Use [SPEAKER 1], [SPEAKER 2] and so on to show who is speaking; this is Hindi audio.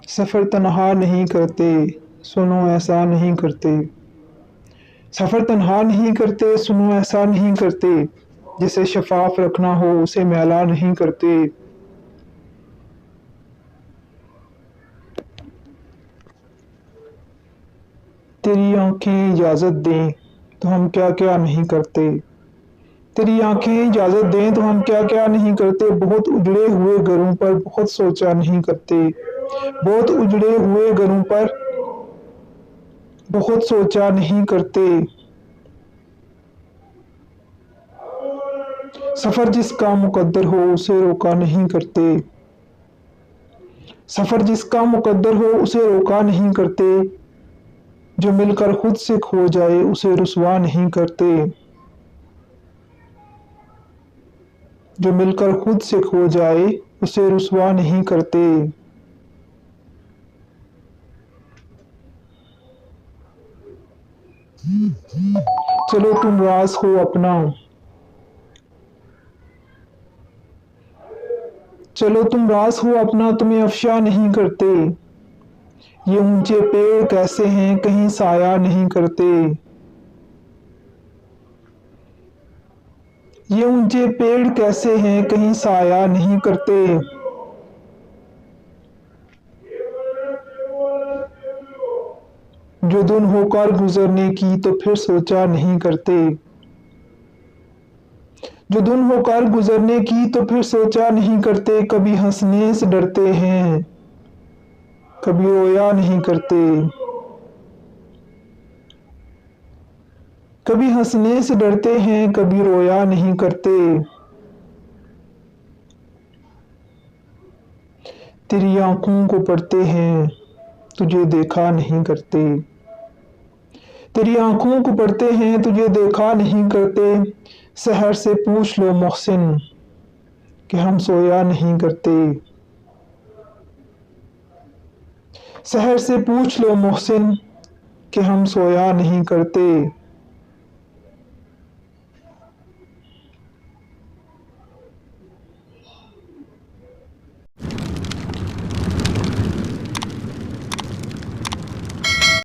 [SPEAKER 1] सफ़र तन्हा नहीं करते, सुनो ऐसा नहीं करते। सफ़र तन्हा नहीं करते, सुनो ऐसा नहीं करते। जिसे शफ़ाफ़ रखना हो उसे मैला नहीं करते। तेरी आँखें इजाज़त दें तो हम क्या-क्या नहीं करते। तेरी आँखें इजाज़त दें तो हम क्या-क्या नहीं करते। बहुत उजड़े हुए घरों पर बहुत सोचा नहीं करते। बहुत उजड़े हुए घरों पर बहुत सोचा नहीं करते। सफ़र जिसका मुकद्दर हो उसे रोका नहीं करते। सफ़र जिसका मुकद्दर हो उसे रोका नहीं करते। जो मिलकर खुद से खो जाए उसे रुसवा नहीं करते। जो मिलकर खुद से खो जाए उसे रुसवा नहीं करते। चलो तुम राज़ हो अपना, चलो तुम राज़ हो अपना, तुम्हें अफ़शा नहीं करते। ये ऊंचे पेड़ कैसे हैं कहीं साया नहीं करते। ये ऊंचे पेड़ कैसे हैं कहीं साया नहीं करते। जो धुन होकर गुजरने की तो फिर सोचा नहीं करते। जो धुन होकर गुजरने की तो फिर सोचा नहीं करते। कभी हंसने से डरते हैं, कभी रोया नहीं करते। कभी हंसने से डरते हैं, कभी रोया नहीं करते। तेरी आंखों को पढ़ते हैं, तुझे देखा नहीं करते। तेरी आंखों को पढ़ते हैं, तुझे देखा नहीं करते। सहर से पूछ लो मोहसिन कि हम सोया नहीं करते। सहर से पूछ लो मोहसिन कि हम सोया नहीं करते।